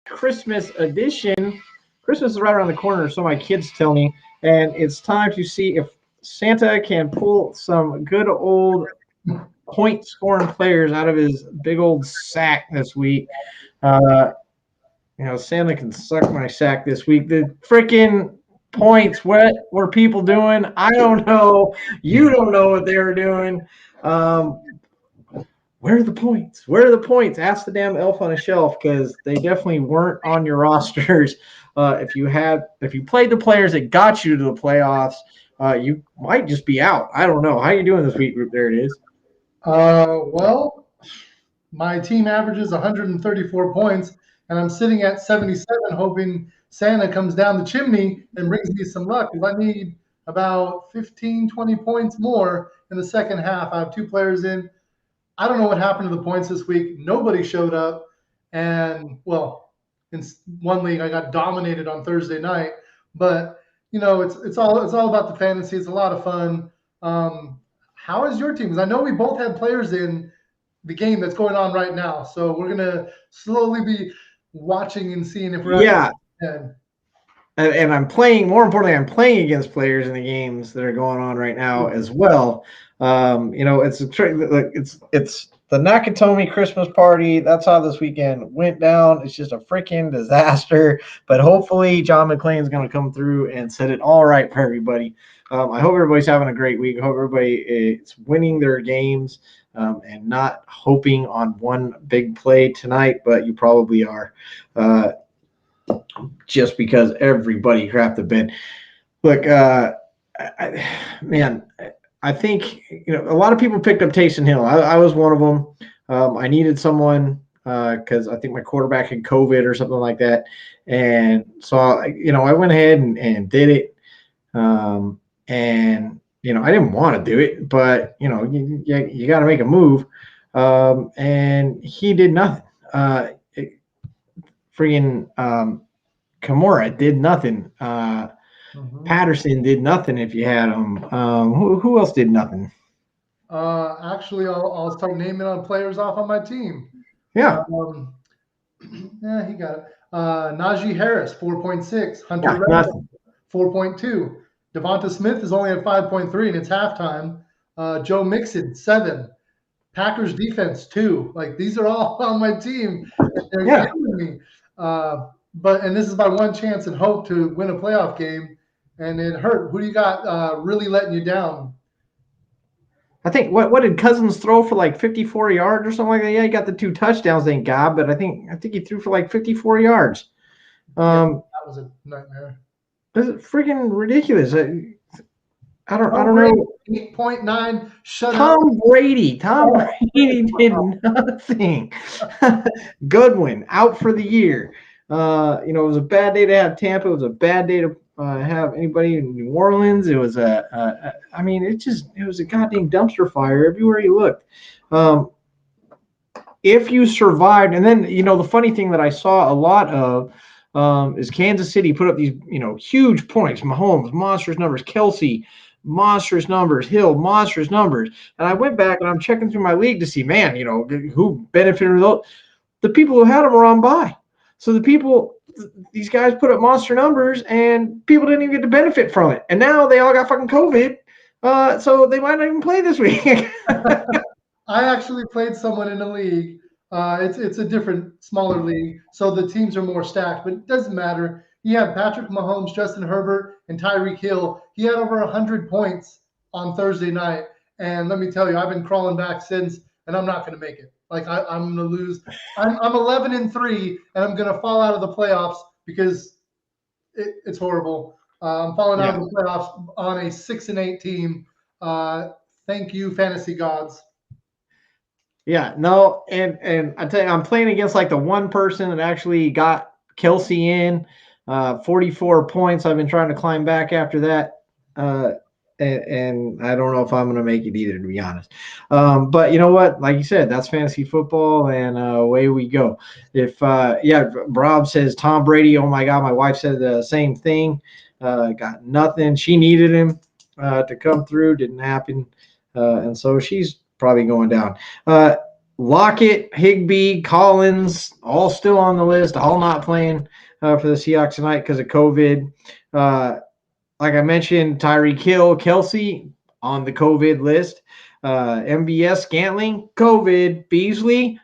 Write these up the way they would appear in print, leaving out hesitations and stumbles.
Christmas edition. Christmas is right around the corner, so my kids tell me, and it's time to see if Santa can pull some good old point scoring players out of his big old sack this week. Uh, Santa can suck my sack this week. The freaking points, what were people doing? I don't know. You don't know what they were doing. Um, where are the points? Where are the points? Ask the damn elf on a shelf because they definitely weren't on your rosters. If you played the players that got you to the playoffs, you might just be out. I don't know. How you doing this week, group? There it is. Well, my team averages 134 points, and I'm sitting at 77, hoping Santa comes down the chimney and brings me some luck. Because I need about 15, 20 points more in the second half. I have two players in. I don't know what happened to the points this week. Nobody showed up, and well, in one league I got dominated on Thursday night. But it's all about the fantasy. It's a lot of fun. How is your team? Because I know we both had players in the game that's going on right now, so we're gonna slowly be watching and seeing if we're actually Yeah, ahead. and I'm playing. More importantly, I'm playing against players in the games that are going on right now as well. It's the Nakatomi Christmas party. That's how this weekend went down. It's just a freaking disaster. But hopefully, John McClain's going to come through and set it all right for everybody. I hope everybody's having a great week. I hope everybody is winning their games and not hoping on one big play tonight. But you probably are. Just because everybody crapped the bed. Look, man, I think a lot of people picked up Taysom Hill. I was one of them. I needed someone because I think my quarterback had COVID or something like that, and so I went ahead and did it. And I didn't want to do it, but you got to make a move. And he did nothing. Freaking Kimura did nothing. Mhm. Patterson did nothing if you had him. Who else did nothing? Actually, I'll start naming on players off on my team. Yeah, Um, yeah, he got it. Najee Harris, 4.6. Hunter yeah, Renfro, nothing. 4.2. Devonta Smith is only at 5.3, and it's halftime. Joe Mixon, 7. Packers defense, 2. Like, these are all on my team, and they're Yeah, killing me. And this is my one chance and hope to win a playoff game, and it hurt. Who do you got really letting you down? I think what did Cousins throw for like 54 yards or something like that? Yeah, he got the 2 touchdowns, thank God, but I think he threw for like 54 yards. Yeah, Um, that was a nightmare. this is freaking ridiculous. I don't Tom Brady, know. 8.9 shutout. Tom Oh, Brady did nothing. Goodwin out for the year. It was a bad day to have Tampa. It was a bad day to have anybody in New Orleans. I mean, it was a goddamn dumpster fire everywhere you looked. Um, if you survived, and then the funny thing that I saw a lot of is Kansas City put up these huge points. Mahomes, monstrous numbers. Kelsey, monstrous numbers. Hill, monstrous numbers. And I went back and I'm checking through my league to see, man, who benefited from those. The people who had them were on bye. So these guys put up monster numbers, and people didn't even get to benefit from it. And now they all got fucking COVID, so they might not even play this week. I actually played someone in a league. It's a different, smaller league, so the teams are more stacked. But it doesn't matter. He had Patrick Mahomes, Justin Herbert, and Tyreek Hill. He had over 100 points on Thursday night, and let me tell you, I've been crawling back since, and I'm not going to make it. Like I'm going to lose. I'm 11-3, and I'm going to fall out of the playoffs because it's horrible. I'm falling out Yeah. of the playoffs on a 6-8 team. Uh, Thank you, fantasy gods. Yeah, no, and I tell you, I'm playing against like the one person that actually got Kelsey in, 44 points. I've been trying to climb back after that, uh, and I don't know if I'm going to make it either, to be honest. But you know what? Like you said, that's fantasy football, and away we go. Rob says Tom Brady. Oh my God, my wife said the same thing. Got nothing. She needed him to come through. Didn't happen, and so she's probably going down. Lockett, Higbee, Collins, all still on the list, all not playing for the Seahawks tonight because of COVID. Like I mentioned, Tyreek Hill, Kelsey on the COVID list. MVS, Scantling, COVID. Beasley,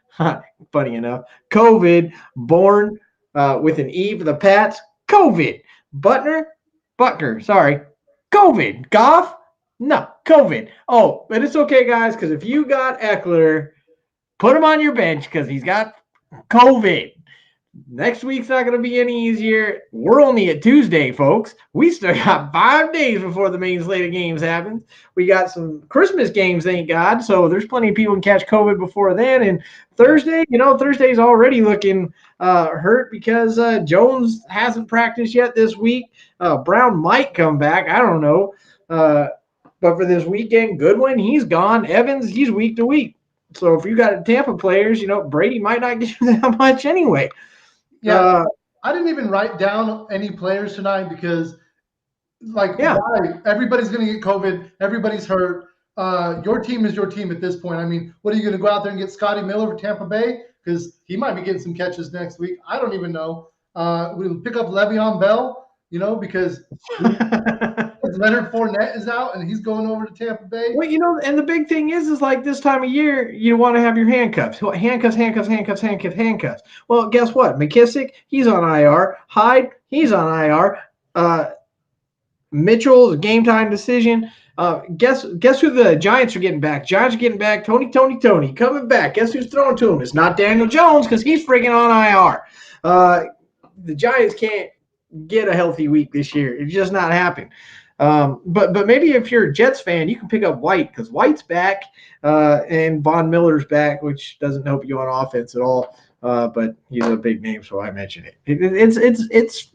funny enough, COVID. Bourne with an E for the Pats, COVID. Buckner, sorry, COVID. Goff, no, COVID. Oh, but it's okay, guys, because if you got Eckler, put him on your bench because he's got COVID. Next week's not going to be any easier. We're only at Tuesday, folks. We still got 5 days before the main slate of games happens. We got some Christmas games, thank God. So there's plenty of people can catch COVID before then. And Thursday, Thursday's already looking hurt because Jones hasn't practiced yet this week. Brown might come back. I don't know. But for this weekend, Goodwin, he's gone. Evans, he's week to week. So if you got Tampa players, Brady might not get you that much anyway. Yeah, I didn't even write down any players tonight because, why? Everybody's going to get COVID. Everybody's hurt. Your team is your team at this point. I mean, what are you going to go out there and get Scotty Miller for Tampa Bay? Because he might be getting some catches next week. I don't even know. We'll pick up Le'Veon Bell, because Leonard Fournette is out and he's going over to Tampa Bay. Well, and the big thing is like this time of year, you want to have your handcuffs. Handcuffs. Well, guess what? McKissick, he's on IR. Hyde, he's on IR. Mitchell's game time decision. Guess who the Giants are getting back? Giants are getting back. Tony coming back. Guess who's throwing to him? It's not Daniel Jones because he's freaking on IR. The Giants can't get a healthy week this year. It's just not happening. But maybe if you're a Jets fan, you can pick up White because White's back and Von Miller's back, which doesn't help you on offense at all. But he's a big name, so I mention it. It's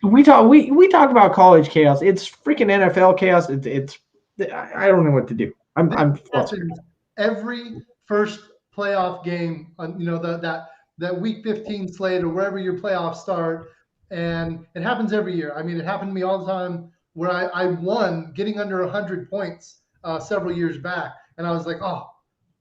we talk about college chaos. It's freaking NFL chaos. It's I don't know what to do. I'm flustered. Every first playoff game, that week 15 slate or wherever your playoffs start, and it happens every year. I mean, it happened to me all the time. Where I won getting under 100 points several years back. And I was like,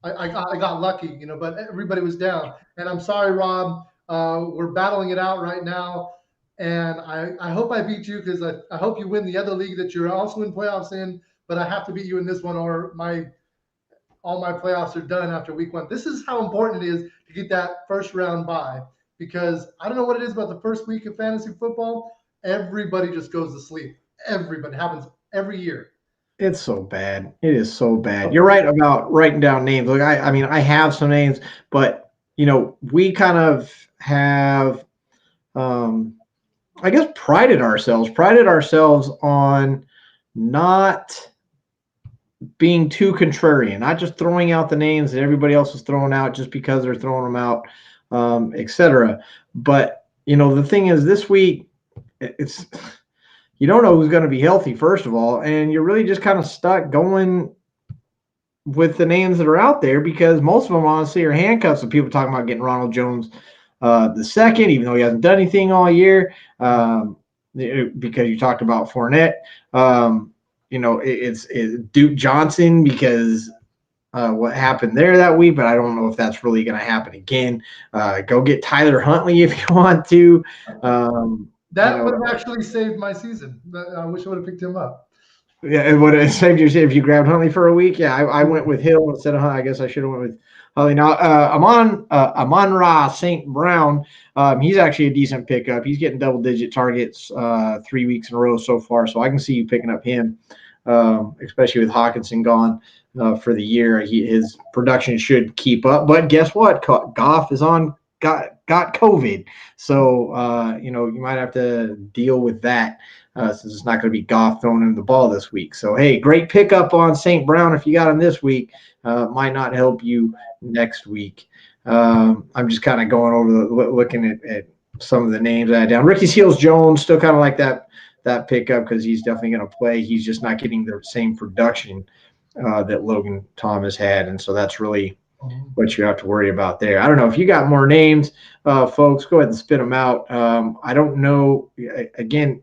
I got lucky, but everybody was down. And I'm sorry, Rob, we're battling it out right now. And I hope I beat you because I hope you win the other league that you're also in playoffs in, but I have to beat you in this one or all my playoffs are done after week 1. This is how important it is to get that first round bye because I don't know what it is about the first week of fantasy football. Everybody just goes to sleep. Everybody happens every year. It's so bad. It is so bad. You're right about writing down names. Like I mean, I have some names, but we kind of have, I guess, prided ourselves on not being too contrarian, not just throwing out the names that everybody else is throwing out just because they're throwing them out, etc. But the thing is, this week, it's. You don't know who's going to be healthy, first of all, and you're really just kind of stuck going with the names that are out there because most of them, honestly, are handcuffs. And people talking about getting Ronald Jones the second, even though he hasn't done anything all year, because you talked about Fournette. It's Duke Johnson because what happened there that week, but I don't know if that's really going to happen again. Go get Tyler Huntley if you want to. That would have actually saved my season. I wish I would have picked him up. Yeah, it would have saved your season if you grabbed Huntley for a week. Yeah, I went with Hill instead of Huntley. I guess I should have went with Huntley. Now, Amon-Ra St. Brown, he's actually a decent pickup. He's getting double-digit targets 3 weeks in a row so far, so I can see you picking up him, especially with Hawkinson gone for the year. His production should keep up. But guess what? Goff is got COVID. So, you might have to deal with that since it's not going to be Goff throwing him the ball this week. So, hey, great pickup on St. Brown if you got him this week. Might not help you next week. I'm just kind of going over looking at some of the names I had down. Ricky Seals-Jones, still kind of like that pickup because he's definitely going to play. He's just not getting the same production that Logan Thomas had, and so that's really what you have to worry about there. I don't know if you got more names, folks. Go ahead and spit them out. I don't know. Again,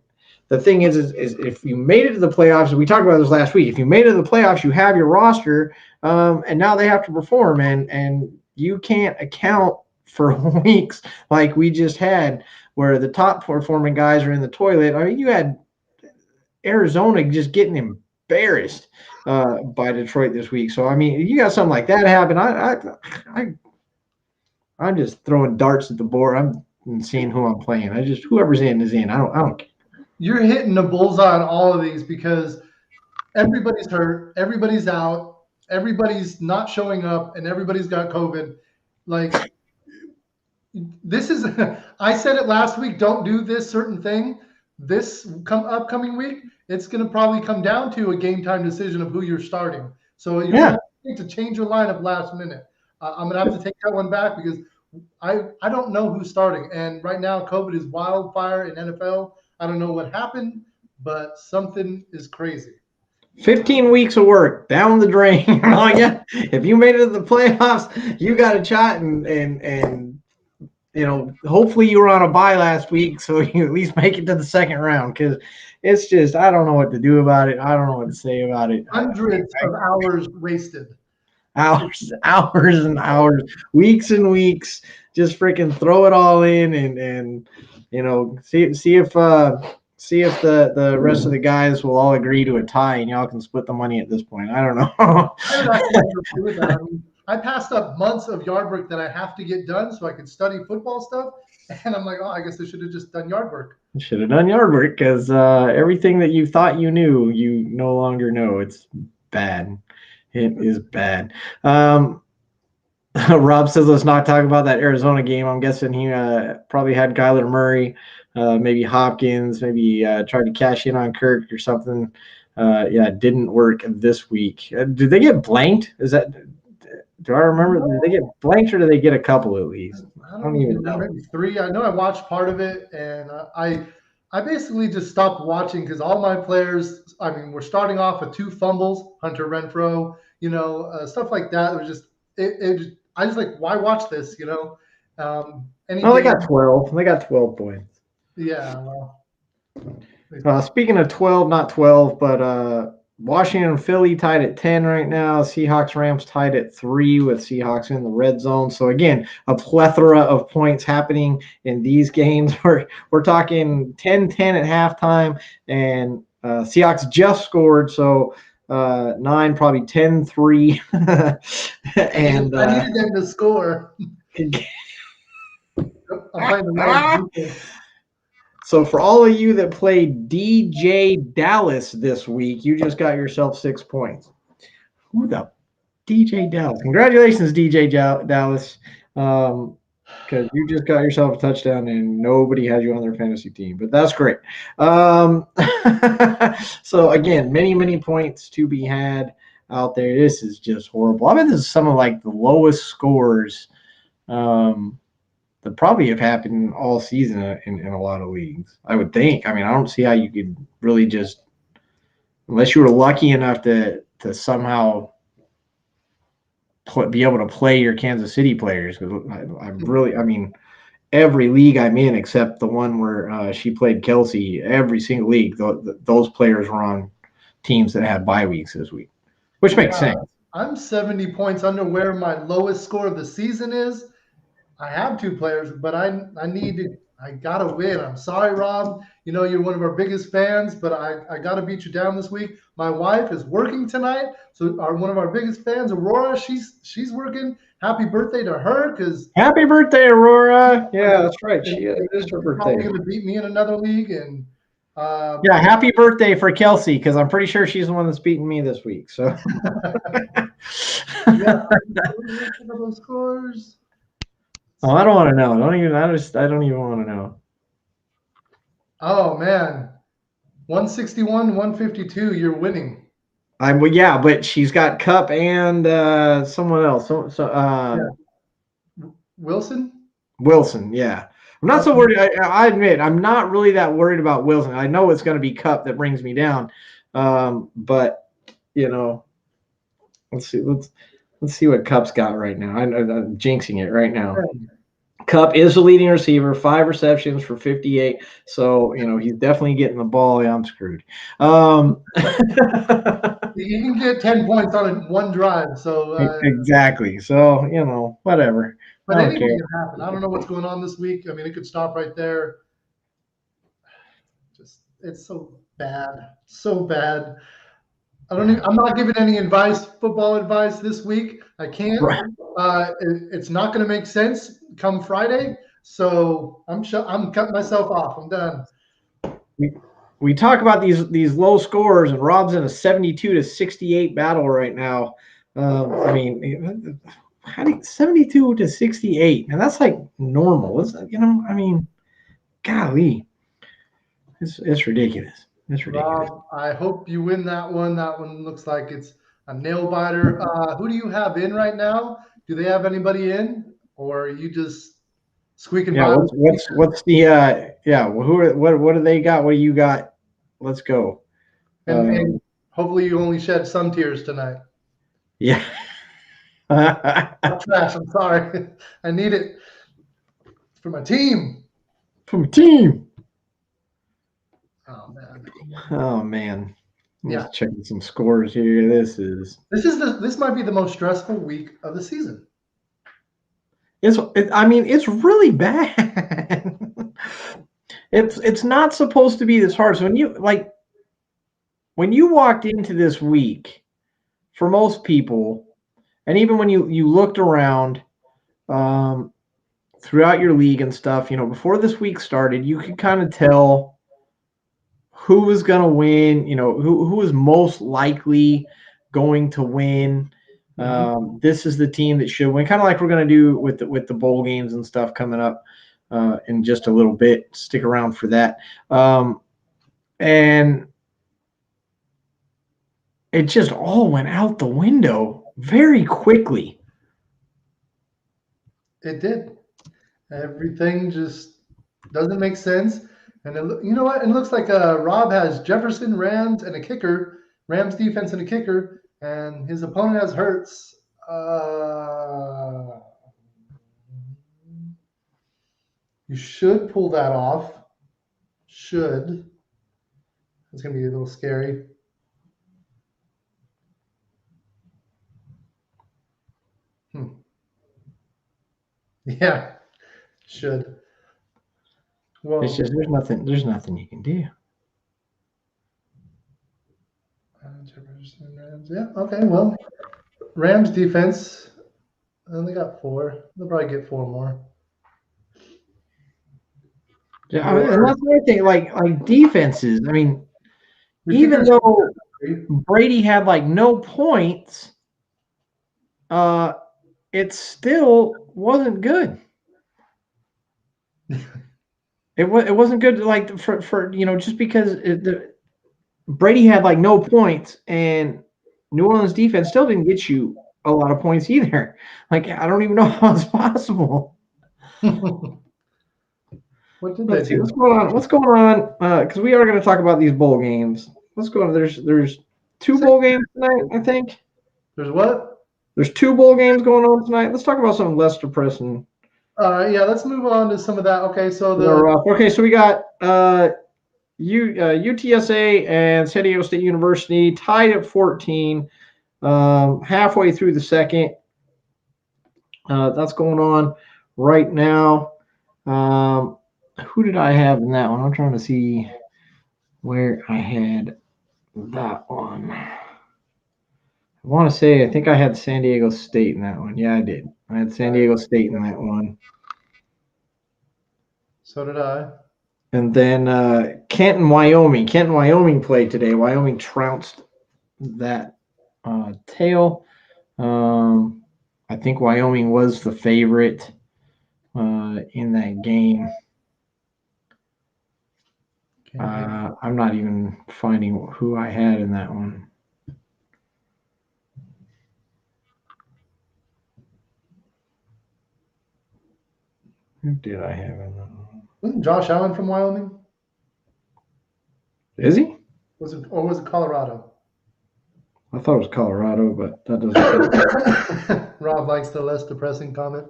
the thing is if you made it to the playoffs, we talked about this last week. If you made it to the playoffs, you have your roster, and now they have to perform. And you can't account for weeks like we just had where the top performing guys are in the toilet. I mean, you had Arizona just getting embarrassed by Detroit this week. So I mean, you got something like that happen. I'm just throwing darts at the board. I'm seeing who I'm playing. Whoever's in is in. I don't. You're hitting the bullseye on all of these because everybody's hurt, everybody's out, everybody's not showing up, and everybody's got COVID. Like this is I said it last week, don't do this certain thing. This upcoming week, it's going to probably come down to a game time decision of who you're starting. So you're going to change your lineup last minute. I'm going to have to take that one back because I don't know who's starting. And right now, COVID is wildfire in NFL. I don't know what happened, but something is crazy. 15 weeks of work down the drain. Yeah, if you made it to the playoffs, you got a shot, and you know, hopefully you were on a bye last week, so you at least make it to the second round. Because it's just, I don't know what to do about it. I don't know what to say about it. Hundreds of hours wasted. Hours and hours, weeks and weeks. Just freaking throw it all in, and you know, see if the rest of the guys will all agree to a tie, and y'all can split the money at this point. I don't know. I would actually agree with that. I passed up months of yard work that I have to get done so I could study football stuff, and I'm like, oh, I guess I should have just done yard work. Should have done yard work because everything that you thought you knew, you no longer know. It's bad. It is bad. Rob says let's not talk about that Arizona game. I'm guessing he probably had Kyler Murray, maybe Hopkins, maybe tried to cash in on Kirk or something. Yeah, it didn't work this week. Did they get blanked? Do I remember? Did they get blanked or did they get a couple at least? I don't even know. Maybe 3. I know I watched part of it, and I basically just stopped watching because all my players, I mean, we're starting off with 2 fumbles, Hunter Renfrow, stuff like that. It was just I was like, why watch this? They got 12. They got 12 points. Yeah. Well. Speaking of 12, not 12, but Washington and Philly tied at 10 right now. Seahawks Rams tied at 3 with Seahawks in the red zone. So again, a plethora of points happening in these games. We're talking 10-10 at halftime, and Seahawks just scored. So 9, probably 10-3. And I needed them to score. I'm playing the wrong defense. So for all of you that played DJ Dallas this week, you just got yourself 6 points. Who the DJ Dallas? Congratulations, DJ Dallas, because you just got yourself a touchdown and nobody had you on their fantasy team. But that's great. So again, many points to be had out there. This is just horrible. I mean, this is some of like the lowest scores that probably have happened all season in a lot of leagues, I would think. I mean, I don't see how you could really just, unless you were lucky enough to somehow be able to play your Kansas City players. Because I mean, every league I'm in except the one where she played Kelsey, every single league, those players were on teams that had bye weeks this week, which makes sense. I'm 70 points under where my lowest score of the season is. I have 2 players, but I gotta win. I'm sorry, Rob. You're one of our biggest fans, but I gotta beat you down this week. My wife is working tonight, so one of our biggest fans, Aurora, she's working. Happy birthday to her, because happy birthday, Aurora. Yeah, that's right. It is her birthday. Probably gonna beat me in another league, and yeah, happy birthday for Kelsey, because I'm pretty sure she's the one that's beating me this week. So yeah, those scores. Oh, I don't want to know. I don't even want to know. Oh man, 161, 152. You're winning. Well, yeah, but she's got Cup and someone else. Wilson. Wilson, yeah. I'm not so worried. I admit I'm not really that worried about Wilson. I know it's going to be Cup that brings me down, but let's see what Cup's got right now. I'm jinxing it right now. Cup is the leading receiver, 5 receptions for 58. So, he's definitely getting the ball. Yeah, I'm screwed. You can get 10 points on one drive. So, Exactly. So, whatever. I but don't care. anything can happen. I don't know what's going on this week. I mean, it could stop right there. Just it's so bad, so bad. I'm not giving any advice, football advice this week. I can't. Right. It's not going to make sense come Friday. So I'm cutting myself off. I'm done. We talk about these low scores, and Rob's in a 72-68 battle right now. I mean, how do 72-68, and that's like normal, isn't it? I mean, golly, it's ridiculous. It's ridiculous. Rob, I hope you win that one. That one looks like it's a nail biter. Who do you have in right now? Do they have anybody in, or are you just squeaking Yeah, by? what's the yeah? What do they got? What do you got? Let's go. And hopefully you only shed some tears tonight. Yeah. Not trash. I'm sorry. I need it for my team. From a team. Oh man. Oh man. I'm Yeah. just checking some scores here. This might be the most stressful week of the season. I mean, it's really bad. It's not supposed to be this hard. So when you walked into this week, for most people, and even when you looked around throughout your league and stuff, before this week started, you could kind of tell who was going to win, who was most likely going to win. This is the team that should win, kind of like we're going to do with the bowl games and stuff coming up in just a little bit. Stick around for that. And it just all went out the window very quickly. It did. Everything just doesn't make sense. And you know what? It looks like Rob has Jefferson, Rams, and a kicker. Rams defense and a kicker, and his opponent has Hurts. You should pull that off. Should. It's gonna be a little scary. Yeah, should. Well, It's just there's nothing you can do. Jefferson, Rams. Yeah. Okay. Well, Rams defense. And they got 4. They'll probably get 4 more. Yeah, and that's the other thing. Like defenses. I mean, even Kickers, though Brady had no points, it still wasn't good. It wasn't good for just because Brady had no points, and New Orleans defense still didn't get you a lot of points either. I don't even know how it's possible. What did Let's they see do? what's going on because we are going to talk about these bowl games. Let's go on. There's 2 bowl games tonight, I think. There's what? There's 2 bowl games going on tonight. Let's talk about something less depressing. Yeah, let's move on to some of that. Okay, so so we got UTSA and San Diego State University tied at 14, halfway through the second. That's going on right now. Who did I have in that one? I'm trying to see where I had that one. I want to say I think I had San Diego State in that one. Yeah, I did. I had San Diego State in that one. So did I. And then Kenton, Wyoming. Kenton, Wyoming played today. Wyoming trounced that tail. I think Wyoming was the favorite in that game. I'm not even finding who I had in that one. Who did I have in that one? Wasn't Josh Allen from Wyoming? Is he? Was it Colorado? I thought it was Colorado, but that doesn't. Rob likes the less depressing comment.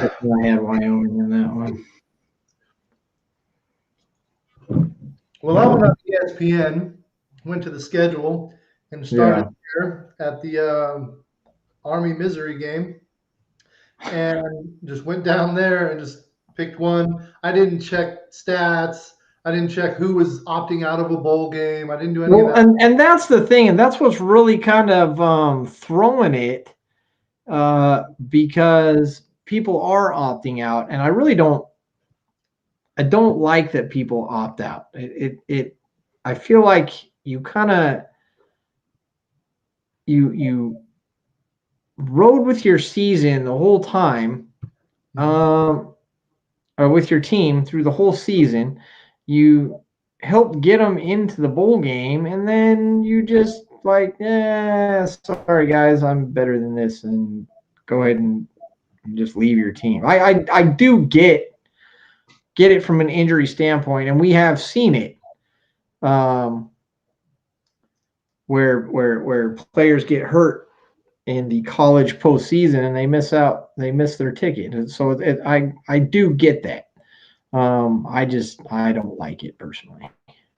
I had Wyoming in that one. Well, I went on ESPN, went to the schedule, and started there at the Army Missouri game, and just went down there and just picked one. I didn't check stats. I didn't check who was opting out of a bowl game. I didn't do any of Well, that. and that's the thing, and that's what's really kind of throwing it, because people are opting out, and I really don't. I don't like that people opt out. I feel like you kind of you rode with your season the whole time, or with your team through the whole season. You helped get them into the bowl game, and then you just like, sorry guys, I'm better than this, and go ahead and just leave your team. I do get it from an injury standpoint, and we have seen it, where players get hurt in the college postseason and they miss their ticket, and so I do get that. I don't like it personally.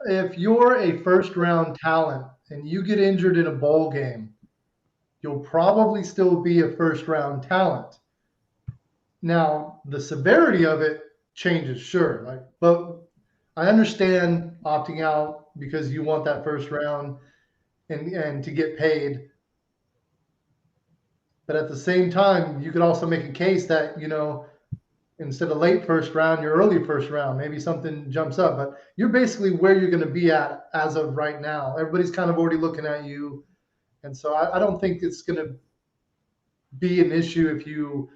If you're a first round talent and you get injured in a bowl game, you'll probably still be a first round talent. Now, the severity of it changes, sure. But I understand opting out because you want that first round and to get paid. But at the same time, you could also make a case that, instead of late first round, you're early first round. Maybe something jumps up, but you're basically where you're going to be at as of right now. Everybody's kind of already looking at you. And so I don't think it's going to be an issue if you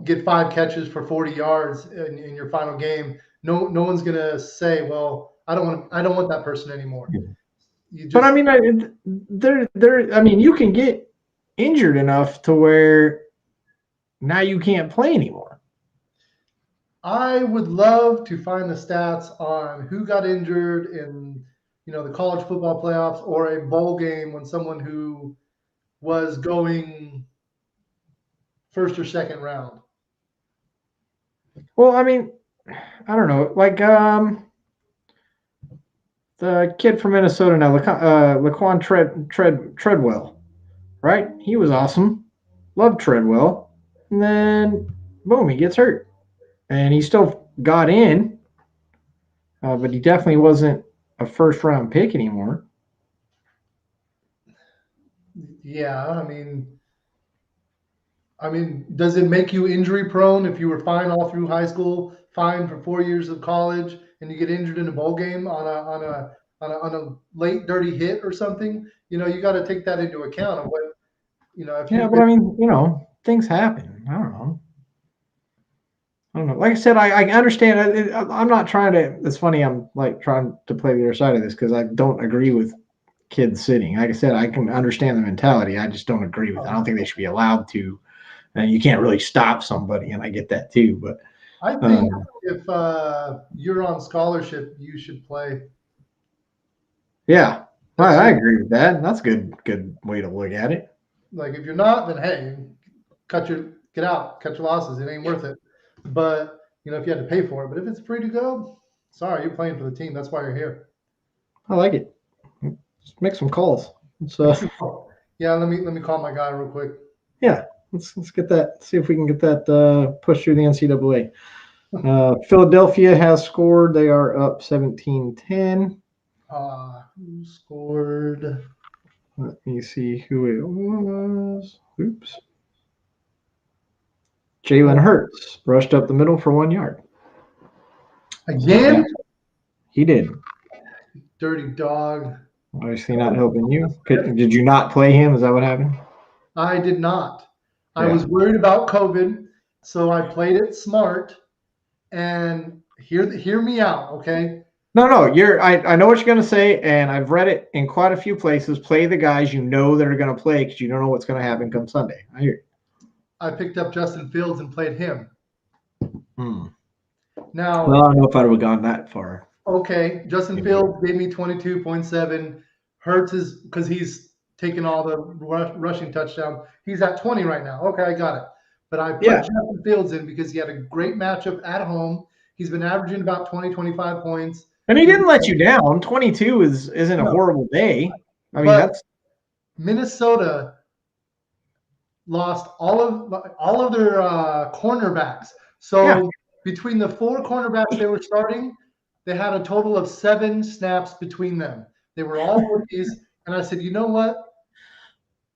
get 5 catches for 40 yards in your final game. No one's going to say, well, I don't want that person anymore. But I mean, I mean, you can get injured enough to where now you can't play anymore. I would love to find the stats on who got injured in, the college football playoffs or a bowl game when someone who was going first or second round. Well, I mean, I don't know, like the kid from Minnesota now, Laquan Treadwell, right? He was awesome, loved Treadwell, and then boom, he gets hurt, and he still got in, but he definitely wasn't a first round pick anymore. Yeah, I mean, does it make you injury prone if you were fine all through high school, fine for 4 years of college, and you get injured in a bowl game on a late dirty hit or something? You got to take that into account of what if Yeah, you've but been. I mean, things happen. I don't know. Like I said, I understand. I'm not trying to. It's funny. I'm like trying to play the other side of this because I don't agree with kids sitting. Like I said, I can understand the mentality. I just don't agree with it. I don't think they should be allowed to. And you can't really stop somebody, and I get that too. But I think if you're on scholarship, you should play. yeah, I agree with that. That's a good way to look at it. Like if you're not, then hey, get out, cut your losses. It ain't worth it. But if you had to pay for it, but if it's free to go, sorry, you're playing for the team. That's why you're here. I like it. Let's make some calls. Yeah, let me call my guy real quick. Yeah, let's get that. See if we can get that pushed through the NCAA. Philadelphia has scored. They are up 17-10. Who scored? Let me see who it was. Oops. Jalen Hurts rushed up the middle for 1 yard. Again? Yeah, he did. Dirty dog. Obviously not helping you. Did you not play him? Is that what happened? I did not. I was worried about COVID, so I played it smart. And hear me out, okay? No. I know what you're gonna say, and I've read it in quite a few places. Play the guys you know that are gonna play because you don't know what's gonna happen come Sunday. I hear you. I picked up Justin Fields and played him. Now, well, I don't know if I would have gone that far. Okay, Justin Fields gave me 22.7. Hurts is because he's taken all the rushing touchdowns. He's at 20 right now. Okay, I got it. but I put Yeah. Justin Fields in because he had a great matchup at home. He's been averaging about 20, 25 points. And he didn't let you down. 22 isn't a No, horrible day. I mean, but that's Minnesota lost all of their cornerbacks. yeah. So between the 4 cornerbacks they were starting, they had a total of 7 snaps between them. They were all rookies, and I said, you know what?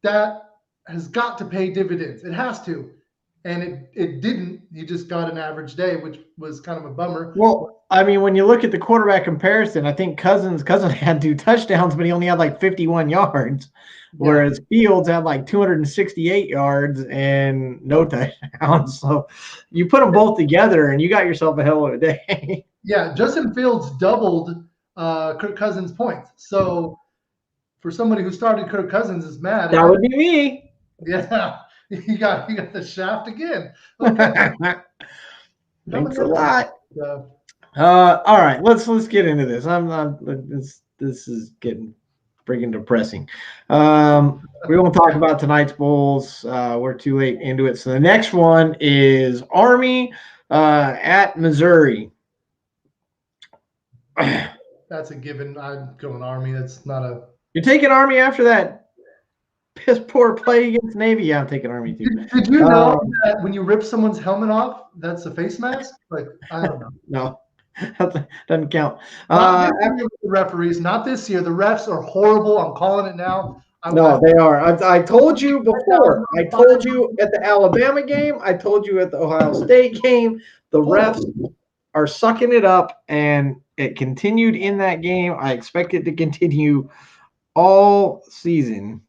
That has got to pay dividends. It has to. And it didn't. He just got an average day, which was kind of a bummer. Well, I mean, when you look at the quarterback comparison, I think Cousins had 2 touchdowns, but he only had like 51 yards, Yeah. whereas Fields had like 268 yards and no touchdowns. So you put them both together, and you got yourself a hell of a day. Yeah, Justin Fields doubled Kirk Cousins' points. So for somebody who started Kirk Cousins is mad. That would be me. Yeah, he got the shaft again. Okay, Thanks a lot. Uh, All right, let's get into this. This is getting freaking depressing. We won't talk about tonight's bowls. We're too late into it. So the next one is Army at Missouri. that's a given. I'd go in Army. That's not a. You're taking Army after that piss poor play against Navy. Yeah, I'm taking Army too. Did you know that when you rip someone's helmet off, that's a face mask? Like, I don't know. No. Doesn't count. Not this year with the referees. Not this year. The refs are horrible. I'm calling it now. No, they are. I told you before. I told you at the Alabama game. I told you at the Ohio State game. The refs are sucking it up, and it continued in that game. I expect it to continue all season.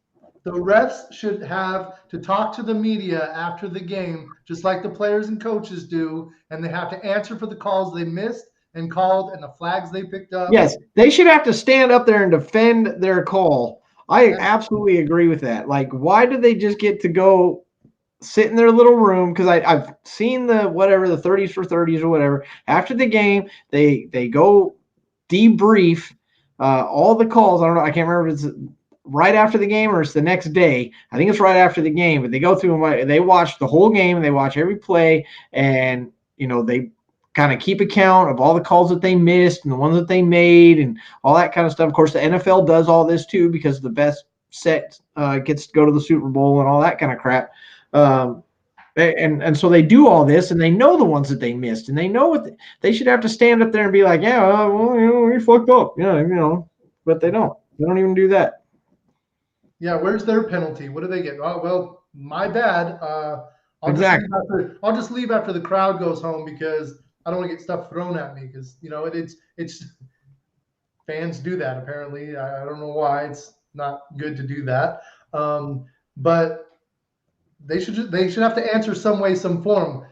The refs should have to talk to the media after the game, just like the players and coaches do, and they have to answer for the calls they missed and called and the flags they picked up. Yes, they should have to stand up there and defend their call. I absolutely agree with that. Like, why do they just get to go sit in their little room? Because I've seen the 30s for 30s or whatever. After the game, they go debrief all the calls. I don't know. I can't remember if it's right after the game or it's the next day. I think it's right after the game. But they go through and they watch the whole game. They watch every play, and they kind of keep account of all the calls that they missed and the ones that they made and all that kind of stuff. Of course, the NFL does all this too because the best set gets to go to the Super Bowl and all that kind of crap. And so they do all this, and they know the ones that they missed, and they know what they should have to stand up there and be like, yeah, we fucked up, but they don't. They don't even do that. Yeah, where's their penalty? What do they get? Oh, well, my bad. Exactly. I'll just leave after the crowd goes home because I don't want to get stuff thrown at me because it's fans do that apparently. I don't know why. It's not good to do that. But they should have to answer some way, some form,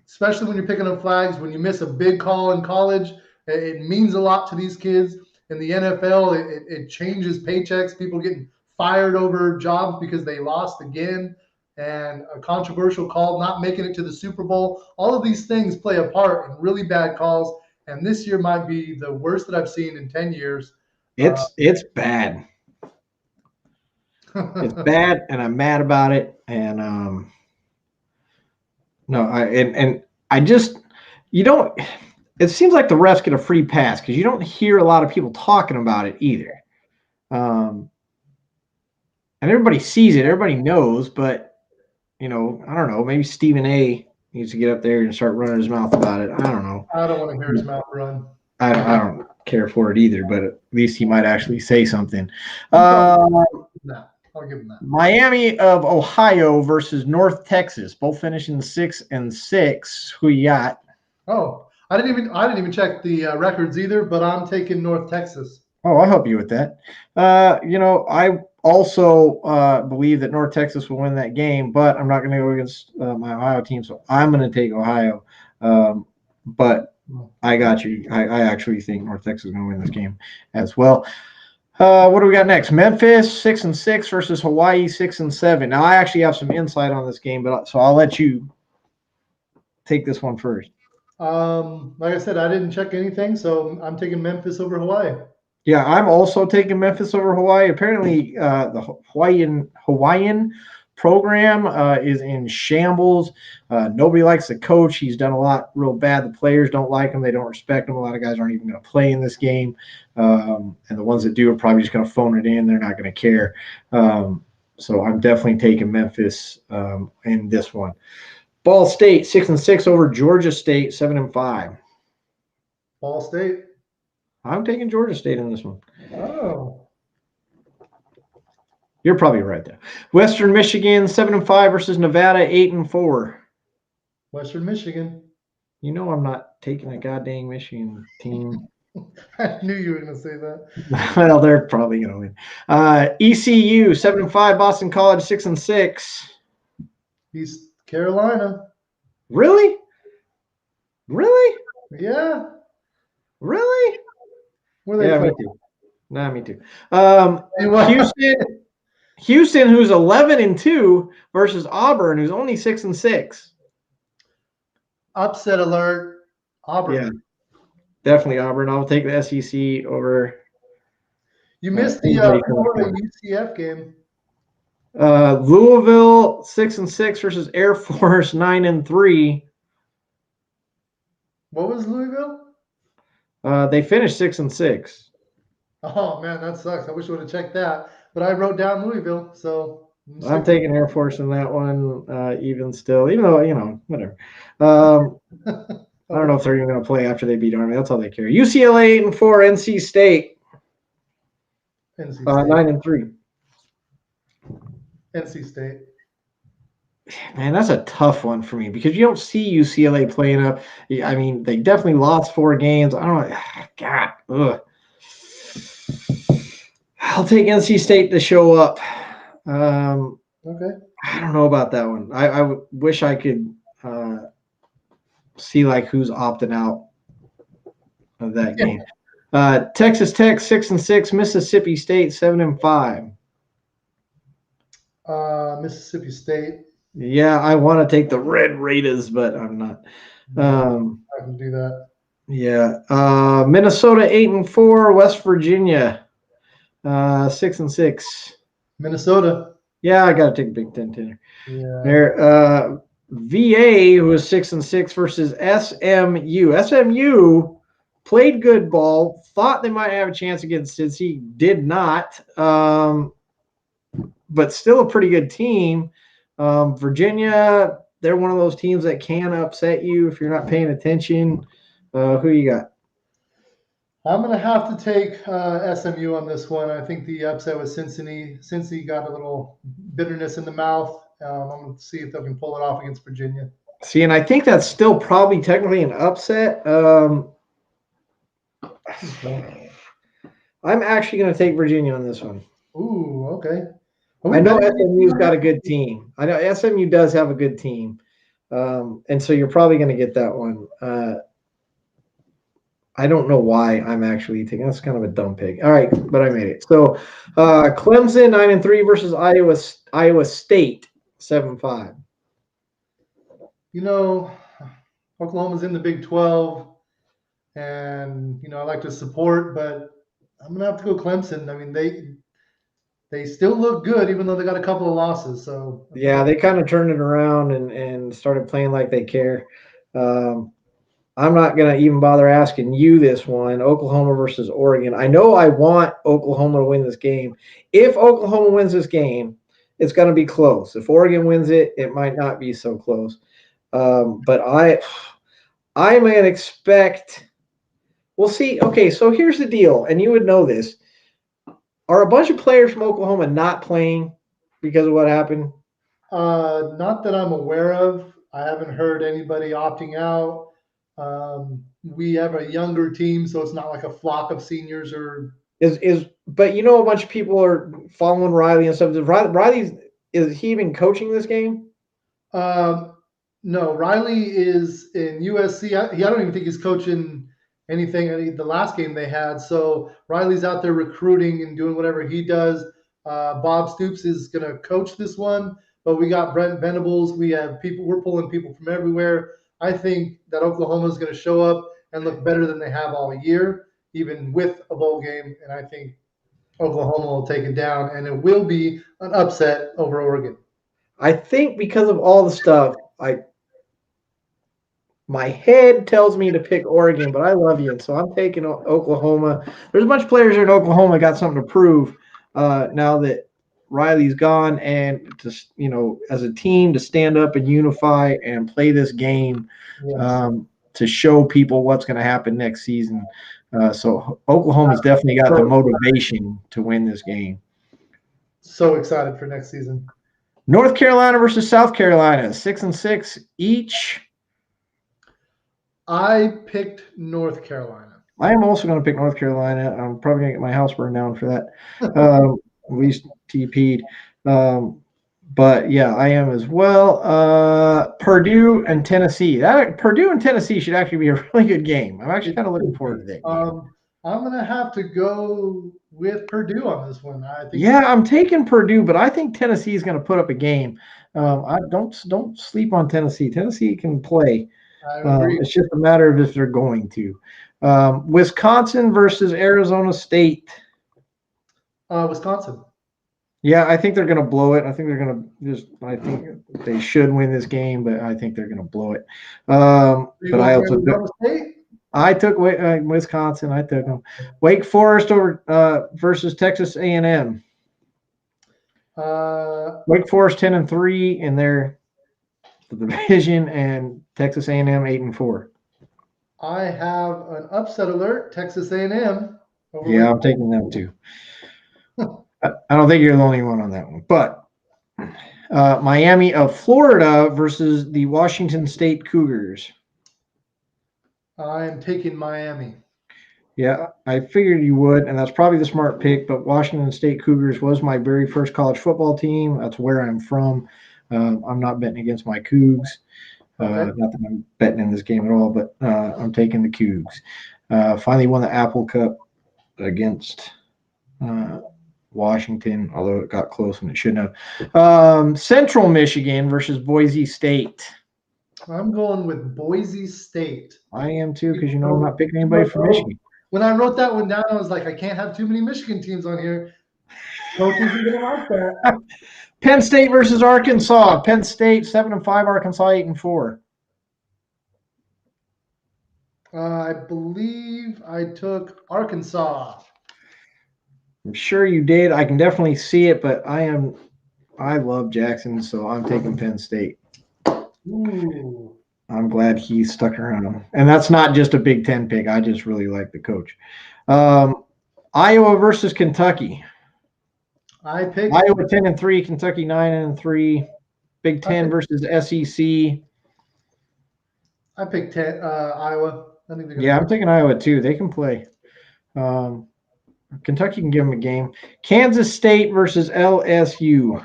especially when you're picking up flags. When you miss a big call in college, it means a lot to these kids. In the NFL, it changes paychecks. People getting fired over jobs because they lost again. And a controversial call, not making it to the Super Bowl. All of these things play a part in really bad calls. And this year might be the worst that I've seen in 10 years. It's bad. It's bad, and I'm mad about it. And I just it seems like the refs get a free pass because you don't hear a lot of people talking about it either. And everybody sees it, everybody knows, but I don't know. Maybe Stephen A. needs to get up there and start running his mouth about it. I don't know. I don't want to hear his mouth run. I don't care for it either, but at least he might actually say something. No, I'll give him that. Miami of Ohio versus North Texas, both finishing 6-6. Who you got? Oh, I didn't even check the records either, but I'm taking North Texas. Oh, I'll help you with that. I also believe that North Texas will win that game, but I'm not going to go against my Ohio team, so I'm going to take Ohio. But I got you. I actually think North Texas is going to win this game as well. What do we got next? Memphis 6-6 versus Hawaii 6-7. Now I actually have some insight on this game, so I'll let you take this one first. Like I said, I didn't check anything, so I'm taking Memphis over Hawaii. Yeah, I'm also taking Memphis over Hawaii. Apparently, the Hawaiian program is in shambles. Nobody likes the coach. He's done a lot real bad. The players don't like him. They don't respect him. A lot of guys aren't even going to play in this game. And the ones that do are probably just going to phone it in. They're not going to care. So I'm definitely taking Memphis in this one. Ball State 6-6 over Georgia State 7-5. Ball State. I'm taking Georgia State in this one. Oh. You're probably right there. Western Michigan 7-5 versus Nevada 8-4. Western Michigan. You know I'm not taking a goddamn Michigan team. I knew you were going to say that. Well, they're probably going to win. ECU 7-5, Boston College 6-6. East Carolina. Really? Really? Yeah. Really? Where they Yeah, play? me too. Nah, me too. Houston, who's 11-2 versus Auburn, who's only 6-6. Upset alert. Auburn. Yeah, definitely Auburn. I'll take the SEC over. You missed the Florida UCF game. Louisville 6-6 versus Air Force 9-3. What was Louisville? They finished 6-6. Oh man, that sucks. I wish I would have checked that. But I wrote down Louisville, so I'm taking Air Force in that one, even still, even though, whatever. I don't know if they're even going to play after they beat Army. That's all they care. UCLA 8-4, NC State. NC State. 9-3. NC State. Man, that's a tough one for me because you don't see UCLA playing up. I mean, they definitely lost 4 games. I don't know. God, ugh. I'll take NC State to show up. Okay. I don't know about that one. I wish I could see like who's opting out of that game. Texas Tech 6-6, Mississippi State 7-5. Mississippi State. Yeah, I want to take the Red Raiders, but I'm not. I can do that. Yeah. Minnesota 8-4, West Virginia 6-6. Minnesota. Yeah, I got to take a Big Ten tenner. Yeah. There, VA who was 6-6 versus SMU. SMU played good ball. Thought they might have a chance against Cincy. Did not. But still a pretty good team. Virginia, they're one of those teams that can upset you if you're not paying attention. Who you got? I'm going to have to take SMU on this one. I think the upset with Cincinnati. Cincy got a little bitterness in the mouth. I'm going to see if they can pull it off against Virginia. See, and I think that's still probably technically an upset. I'm actually going to take Virginia on this one. Ooh, okay. I know SMU's got a good team. I know SMU does have a good team. And so you're probably going to get that one. I don't know why I'm actually taking. That's kind of a dumb pick. All right, but I made it. So Clemson 9-3 versus Iowa State 7-5. Oklahoma's in the Big 12, and I like to support, but I'm gonna have to go Clemson. I mean, they still look good, even though they got a couple of losses. So yeah, they kind of turned it around and started playing like they care. I'm not going to even bother asking you this one. Oklahoma versus Oregon. I know I want Oklahoma to win this game. If Oklahoma wins this game, it's going to be close. If Oregon wins it, it might not be so close. But I'm going to expect – we'll see. Okay, so here's the deal, and you would know this. Are a bunch of players from Oklahoma not playing because of what happened? Not that I'm aware of. I haven't heard anybody opting out. We have a younger team, so it's not like a flock of seniors or but a bunch of people are following Riley and stuff. Is he even coaching this game? No, Riley is in USC. I don't even think he's coaching anything. The last game they had, so Riley's out there recruiting and doing whatever he does. Bob Stoops is going to coach this one, but we got Brent Venables. We have people. We're pulling people from everywhere. I think that Oklahoma is going to show up and look better than they have all year, even with a bowl game. And I think Oklahoma will take it down, and it will be an upset over Oregon. I think because of all the stuff, my head tells me to pick Oregon, but I love you, and so I'm taking Oklahoma. There's a bunch of players here in Oklahoma got something to prove now that Riley's gone, and as a team to stand up and unify and play this game to show people what's going to happen next season. So Oklahoma's definitely got the motivation to win this game. So excited for next season. North Carolina versus South Carolina, 6-6 each. I picked North Carolina. I am also going to pick North Carolina. I'm probably going to get my house burned down for that. At least TP'd. But yeah, I am as well. Purdue and Tennessee. Purdue and Tennessee should actually be a really good game. I'm actually kind of looking forward to that. I'm going to have to go with Purdue on this one. I'm taking Purdue, but I think Tennessee is going to put up a game. I don't sleep on Tennessee. Tennessee can play. It's just a matter of if they're going to. Wisconsin versus Arizona State. Wisconsin. Yeah, I think they're going to blow it. I think they're going to I think they should win this game, but I think they're going to blow it. But I also took Wisconsin. I took them. Wake Forest versus Texas A&M. Wake Forest 10-3 in their division, and Texas A&M 8-4. I have an upset alert. Texas A&M. Yeah, I'm taking them too. I don't think you're the only one on that one, but Miami of Florida versus the Washington State Cougars. I'm taking Miami. Yeah, I figured you would, and that's probably the smart pick, but Washington State Cougars was my very first college football team. That's where I'm from. I'm not betting against my Cougs. Not that I'm betting in this game at all, but I'm taking the Cougs. Finally won the Apple Cup against Washington, although it got close and it shouldn't have. Central Michigan versus Boise State. I'm going with Boise State. I am too, because I'm not picking anybody from Michigan. When I wrote that one down, I was like, I can't have too many Michigan teams on here. Coaches are going to like that. Penn State versus Arkansas. Penn State 7-5, Arkansas 8-4. I believe I took Arkansas. I'm sure you did. I can definitely see it, but I love Jackson, so I'm taking Penn State. Ooh. I'm glad he stuck around. And that's not just a Big Ten pick. I just really like the coach. Iowa versus Kentucky. I picked Iowa 10-3, Kentucky 9-3. Big Ten versus SEC. I picked Iowa. I'm taking Iowa too. They can play. Kentucky can give them a game. Kansas State versus LSU.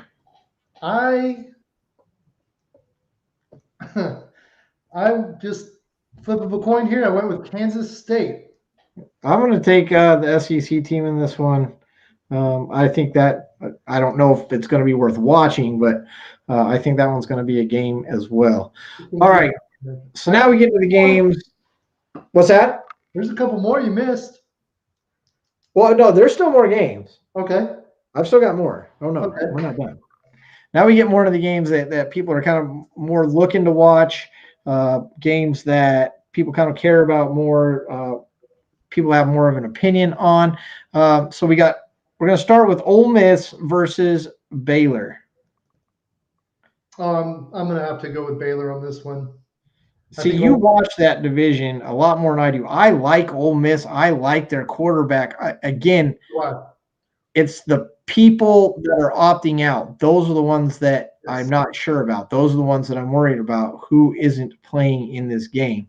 I just flip of a coin here. I went with Kansas State. I'm going to take the SEC team in this one. I think that I don't know if it's going to be worth watching, but I think that one's going to be a game as well. All right. So now we get to the games. What's that? There's a couple more you missed. Well, no, there's still more games. Okay. I've still got more. Oh, no, We're not done. Now we get more to the games that people are kind of more looking to watch, games that people kind of care about more, people have more of an opinion on. So we're going to start with Ole Miss versus Baylor. I'm going to have to go with Baylor on this one. See, you watch that division a lot more than I do. I like Ole Miss. I like their quarterback. It's the people that are opting out. Those are the ones that I'm not sure about. Those are the ones that I'm worried about, who isn't playing in this game.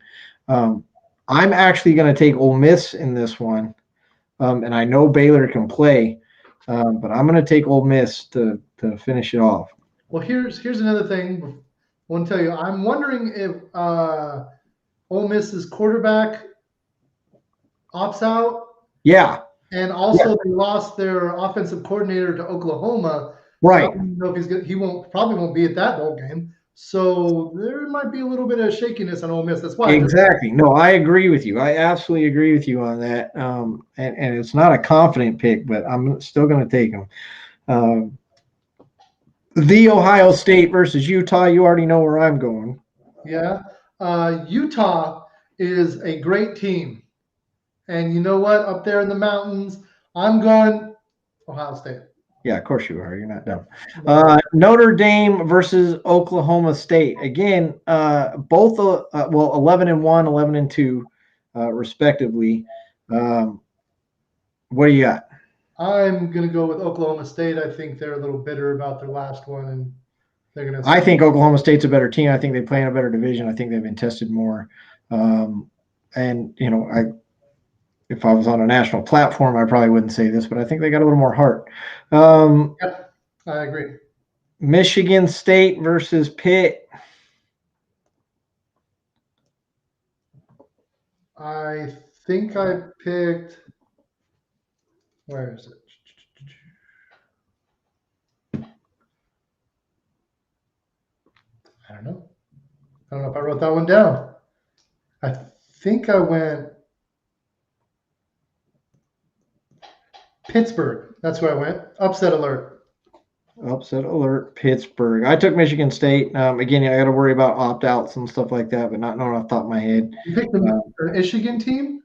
I'm actually going to take Ole Miss in this one, and I know Baylor can play, but I'm going to take Ole Miss to finish it off. Well, here's another thing. I want to tell you, I'm wondering if Ole Miss's quarterback opts out. Yeah. And also they lost their offensive coordinator to Oklahoma. Right. So I don't know if he probably won't be at that bowl game. So there might be a little bit of shakiness on Ole Miss. That's why. Exactly. No, I agree with you. I absolutely agree with you on that. And it's not a confident pick, but I'm still going to take them. The Ohio State versus Utah. You already know where I'm going. Yeah. Utah is a great team. And you know what? Up there in the mountains, I'm going Ohio State. Yeah, of course you are. You're not dumb. No. Notre Dame versus Oklahoma State. Again, both 11-1, 11-2, respectively. What do you got? I'm going to go with Oklahoma State. I think they're a little bitter about their last one, and they're going to. I think Oklahoma State's a better team. I think they play in a better division. I think they've been tested more. And if I was on a national platform, I probably wouldn't say this, but I think they got a little more heart. Yep, I agree. Michigan State versus Pitt. I think I picked. Where is it? I don't know. I don't know if I wrote that one down. I think I went Pittsburgh. That's where I went. Upset alert. Upset alert, Pittsburgh. I took Michigan State. Again, I got to worry about opt-outs and stuff like that, but not knowing off the top of my head. You picked the Michigan team?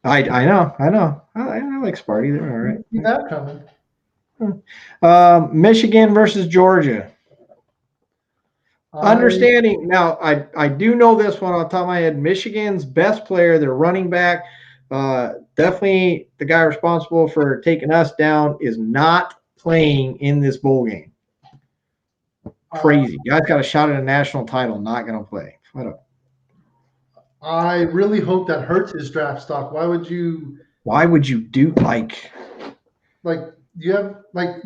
I know. I like Sparty. They're all right. See that coming. Michigan versus Georgia. Understanding now, I do know this one off the top of my head. Michigan's best player, their running back, definitely the guy responsible for taking us down, is not playing in this bowl game. Crazy. Guys got a shot at a national title, not going to play. I really hope that hurts his draft stock. Why would you do you have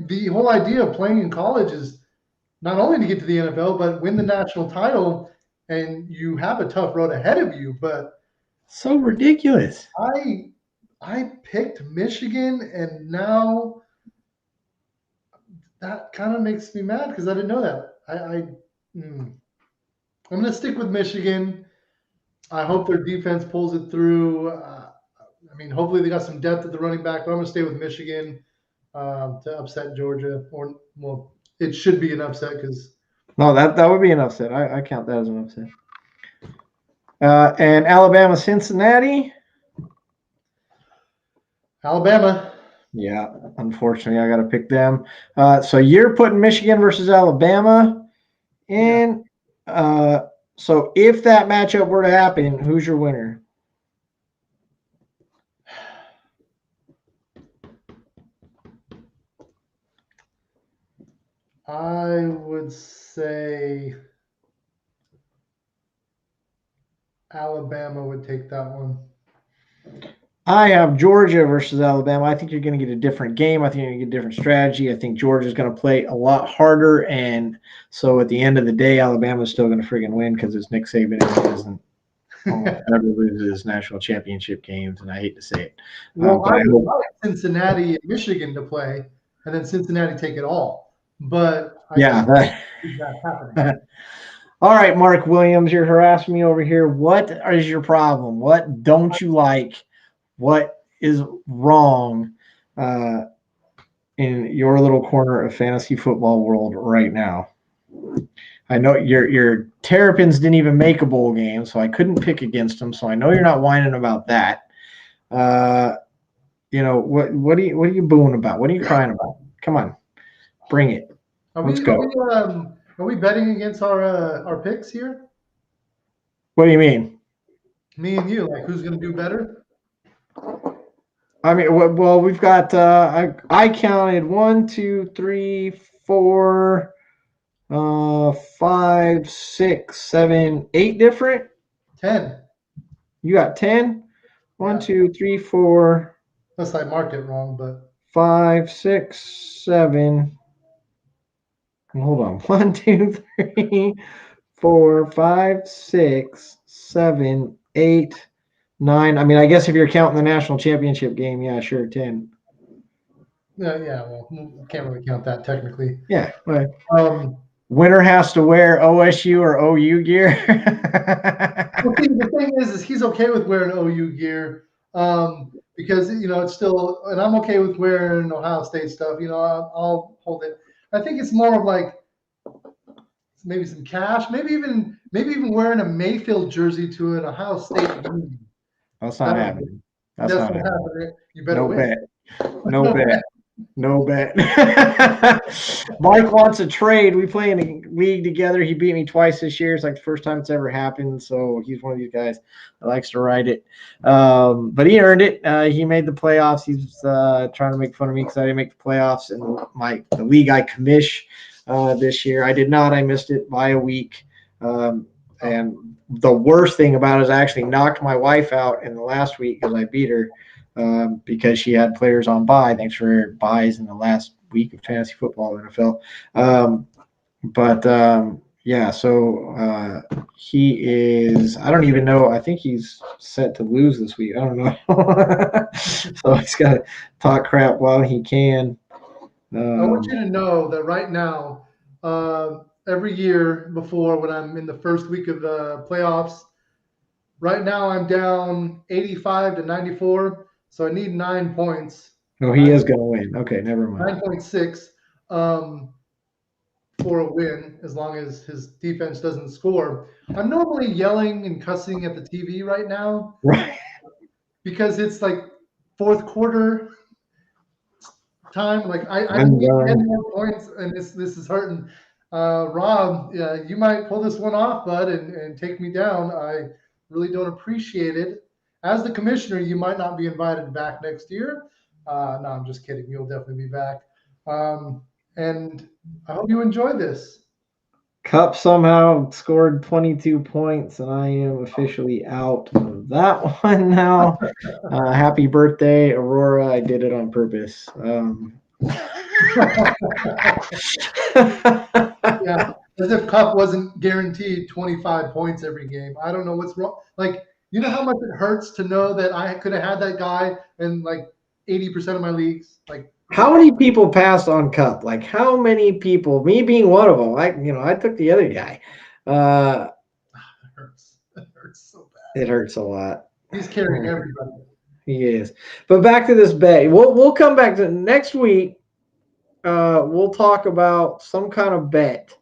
the whole idea of playing in college is not only to get to the NFL, but win the national title, and you have a tough road ahead of you. But so ridiculous. I picked Michigan, and now that kind of makes me mad because I didn't know that. I'm going to stick with Michigan. I hope their defense pulls it through. Hopefully they got some depth at the running back, but I'm going to stay with Michigan to upset Georgia. It should be an upset because. No, that would be an upset. I count that as an upset. And Alabama, Cincinnati. Alabama. Yeah, unfortunately, I got to pick them. So you're putting Michigan versus Alabama. And so if that matchup were to happen, who's your winner? I would say Alabama would take that one. I have Georgia versus Alabama. I think you're going to get a different game. I think you're going to get a different strategy. I think Georgia's going to play a lot harder. And so at the end of the day, Alabama's still going to friggin' win because it's Nick Saban and he doesn't never loses national championship games. And I hate to say it. Well, I would like Cincinnati and Michigan to play, and then Cincinnati take it all. But that's happening. All right, Mark Williams, you're harassing me over here. What is your problem? What don't you like? What is wrong in your little corner of fantasy football world right now? I know your Terrapins didn't even make a bowl game, so I couldn't pick against them. So I know you're not whining about that. What are you booing about? What are you crying about? Come on, bring it. Let's go. Are we betting against our picks here? What do you mean? Me and you, who's going to do better? I mean, well, we've got. I counted 1, 2, 3, 4, 5, 6, 7, 8 different. 10. You got 10. 1, 2, 3, 4. Unless I marked it wrong, but 5, 6, 7. Hold on. 1, 2, 3, 4, 5, 6, 7, 8, 9. I mean, I guess if you're counting the national championship game, yeah, sure, 10. Well, can't really count that technically. Yeah. Right. Winner has to wear OSU or OU gear. The thing is he's okay with wearing OU gear because it's still, and I'm okay with wearing Ohio State stuff. I'll hold it. I think it's more of maybe some cash, maybe even wearing a Mayfield jersey to an Ohio State game. That's not happening. That's That's not what happening. happened. You better No win. bet. No bet. No bet. Mike wants a trade. We play in a league together. He beat me twice this year. It's like the first time it's ever happened. So he's one of these guys that likes to ride it. But he earned it. He made the playoffs. He's trying to make fun of me because I didn't make the playoffs in the league I commish this year. I did not. I missed it by a week. And the worst thing about it is I actually knocked my wife out in the last week because I beat her. Because she had players on bye. Thanks for buys in the last week of fantasy football in the NFL. Yeah, so he is, I don't even know. I think he's set to lose this week. I don't know. So he's got to talk crap while he can. I want you to know that right now, every year before when I'm in the first week of the playoffs, right now I'm down 85 to 94. So I need 9 points. Oh, he is going to win. Okay, never mind. 9.6 for a win, as long as his defense doesn't score. I'm normally yelling and cussing at the TV right now. Right. Because it's like fourth quarter time. Like I need 10 more points, and this is hurting. Rob, you might pull this one off, bud, and take me down. I really don't appreciate it. As the commissioner, you might not be invited back next year. No, I'm just kidding. You'll definitely be back. And I hope you enjoy this. Cup somehow scored 22 points, and I am officially out of that one now. Happy birthday, Aurora. I did it on purpose. Yeah, as if Cup wasn't guaranteed 25 points every game. I don't know what's wrong. Like, you know how much it hurts to know that I could have had that guy in like 80% of my leagues? Like, how many people passed on Cup? Like, how many people? Me being one of them. I took the other guy. It hurts. It hurts so bad. It hurts a lot. He's carrying everybody. He is. But back to this bet. We'll come back to next week. We'll talk about some kind of bet.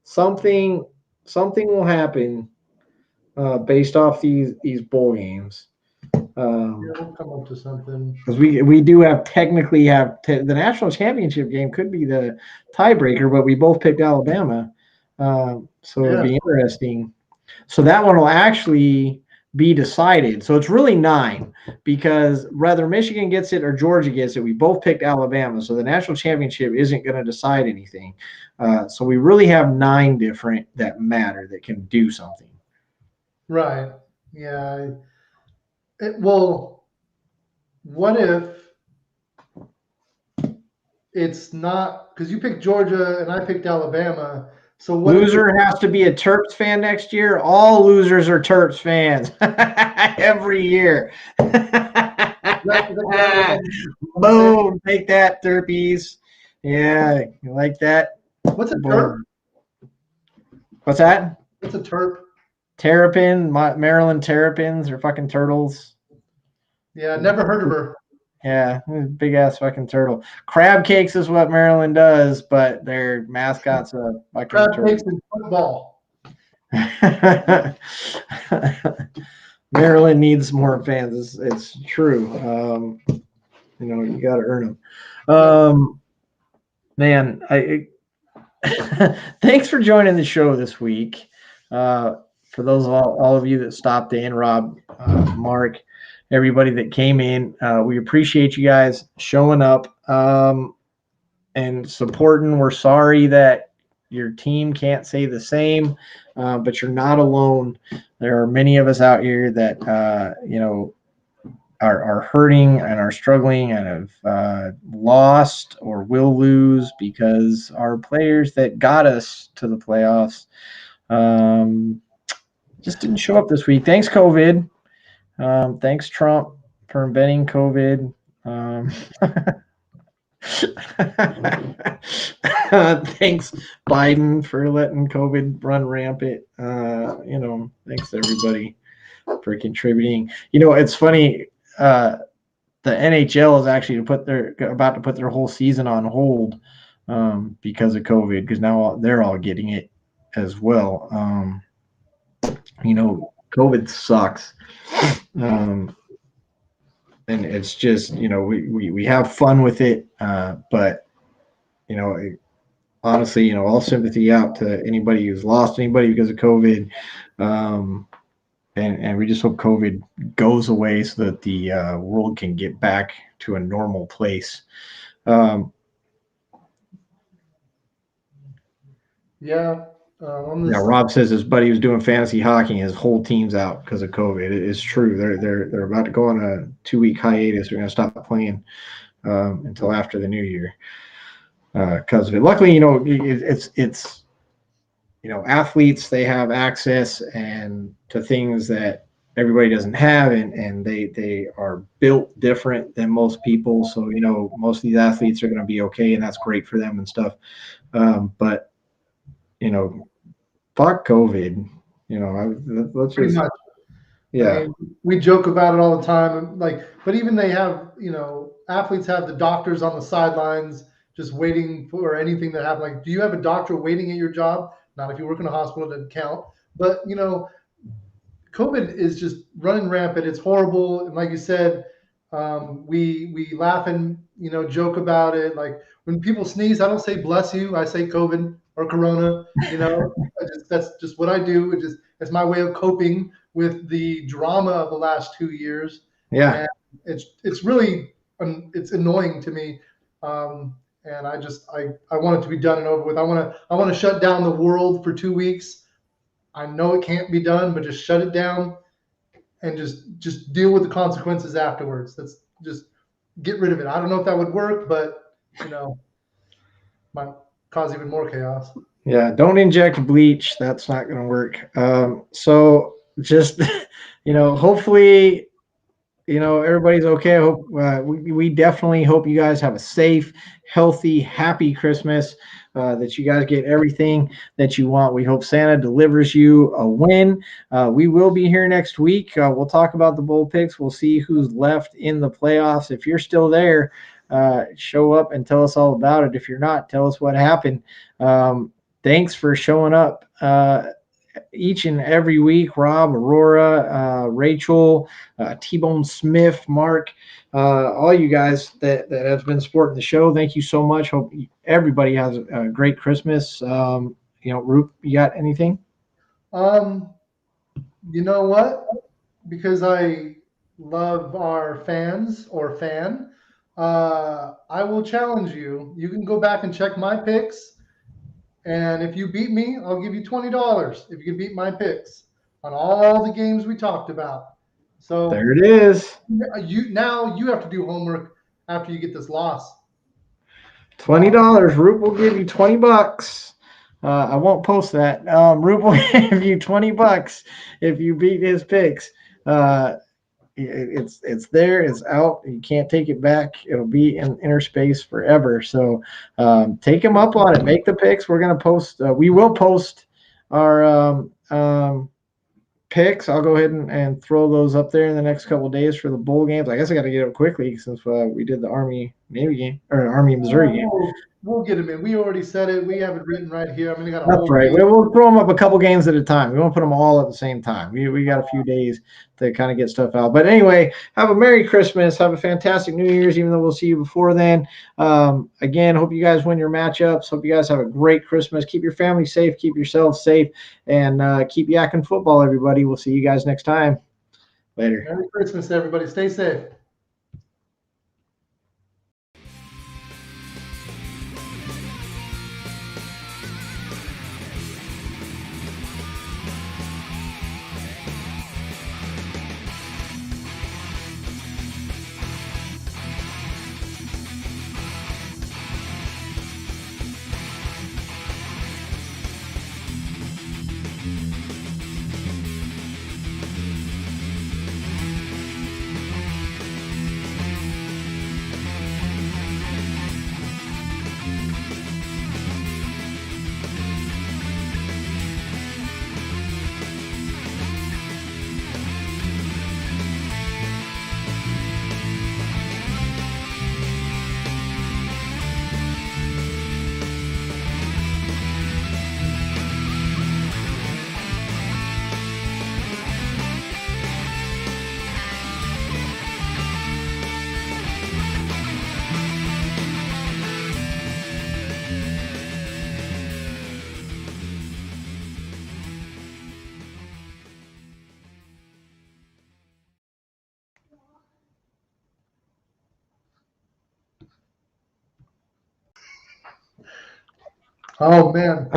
Something will happen based off these bowl games. We'll come up to something. Because we do technically have the national championship game could be the tiebreaker, but we both picked Alabama, so it'll be interesting. So that one will actually be decided. So it's really 9 because whether Michigan gets it or Georgia gets it, we both picked Alabama. So the national championship isn't going to decide anything. So we really have 9 different that matter that can do something. Right. Yeah. Well, what if it's not, because you picked Georgia and I picked Alabama. So what loser has to be a Terps fan next year. All losers are Terps fans every year. Boom! Take that, Terpies. Yeah, you like that? What's a Terp? What's that? What's a Terp? Terrapin, Maryland Terrapins are fucking turtles. Yeah, never heard of her. Yeah, big ass fucking turtle. Crab cakes is what Maryland does, but their mascot's a fucking crab turtle. Cakes in football. Maryland needs more fans. It's true. You got to earn them. Man, thanks for joining the show this week. For those all of you that stopped in, Rob, Mark, everybody that came in, we appreciate you guys showing up and supporting. We're sorry that your team can't say the same, but you're not alone. There are many of us out here that are hurting and are struggling and have lost or will lose because our players that got us to the playoffs just didn't show up this week. Thanks, COVID. Thanks, Trump, for inventing COVID. Thanks, Biden, for letting COVID run rampant. Thanks everybody for contributing. It's funny. The NHL is actually about to put their whole season on hold because of COVID, because now they're all getting it. as well. COVID sucks. Um, and it's just, we have fun with it. But, you know, honestly, all sympathy out to anybody who's lost anybody because of COVID. Um, and we just hope COVID goes away so that the world can get back to a normal place. Um, Yeah. On Now, this, Rob says his buddy was doing fantasy hockey. And his whole team's out because of COVID. It is true. They're about to go on a 2-week hiatus. We're going to stop playing until after the new year because of it. Luckily, it's athletes, they have access and to things that everybody doesn't have, and they are built different than most people. So most of these athletes are going to be okay, and that's great for them and stuff. But fuck COVID. Let's pretty just much. I yeah. mean, we joke about it all the time. Like, but even they have, athletes have the doctors on the sidelines just waiting for anything to happen. Like, do you have a doctor waiting at your job? Not if you work in a hospital, it doesn't count. But COVID is just running rampant. It's horrible, and like you said, we laugh and joke about it. Like when people sneeze, I don't say bless you. I say COVID or Corona. That's just what I do. It's my way of coping with the drama of the last 2 years, Yeah. and it's really it's annoying to me. And I want it to be done and over with. I want to shut down the world for 2 weeks. I know it can't be done, but just shut it down and just deal with the consequences afterwards. That's just get rid of it. I don't know if that would work, but might cause even more chaos. Yeah, don't inject bleach. That's not going to work. So just, hopefully, everybody's okay. I hope we definitely hope you guys have a safe, healthy, happy Christmas. That you guys get everything that you want. We hope Santa delivers you a win. We will be here next week. We'll talk about the bowl picks. We'll see who's left in the playoffs. If you're still there, show up and tell us all about it. If you're not, tell us what happened. Thanks for showing up each and every week. Rob, Aurora, Rachel, T-Bone Smith, Mark, all you guys that have been supporting the show. Thank you so much. Hope everybody has a great Christmas. Roop, you got anything? You know what? Because I love our fans or fan, I will challenge you. You can go back and check my picks. And if you beat me, I'll give you $20 if you can beat my picks on all the games we talked about. So There it is. you have to do homework after you get this loss. $20. Roop will give you $20. I won't post that. Roop will give you $20 if you beat his picks. It's there, it's out. You can't take it back. It'll be in inner space forever. So take him up on it. Make the picks. We're gonna post. We will post our picks. I'll go ahead and throw those up there in the next couple of days for the bowl games. I guess I got to get it quickly since we did the Army Navy game or Army Missouri game. We'll get them in. We already said it. We have it written right here. I mean, got a That's whole right. page. We'll throw them up a couple games at a time. We won't put them all at the same time. We got a few days to kind of get stuff out. But anyway, have a Merry Christmas. Have a fantastic New Year's, even though we'll see you before then. Again, hope you guys win your matchups. Hope you guys have a great Christmas. Keep your family safe. Keep yourselves safe. And keep yakking football, everybody. We'll see you guys next time. Later. Merry Christmas, everybody. Stay safe. Oh man,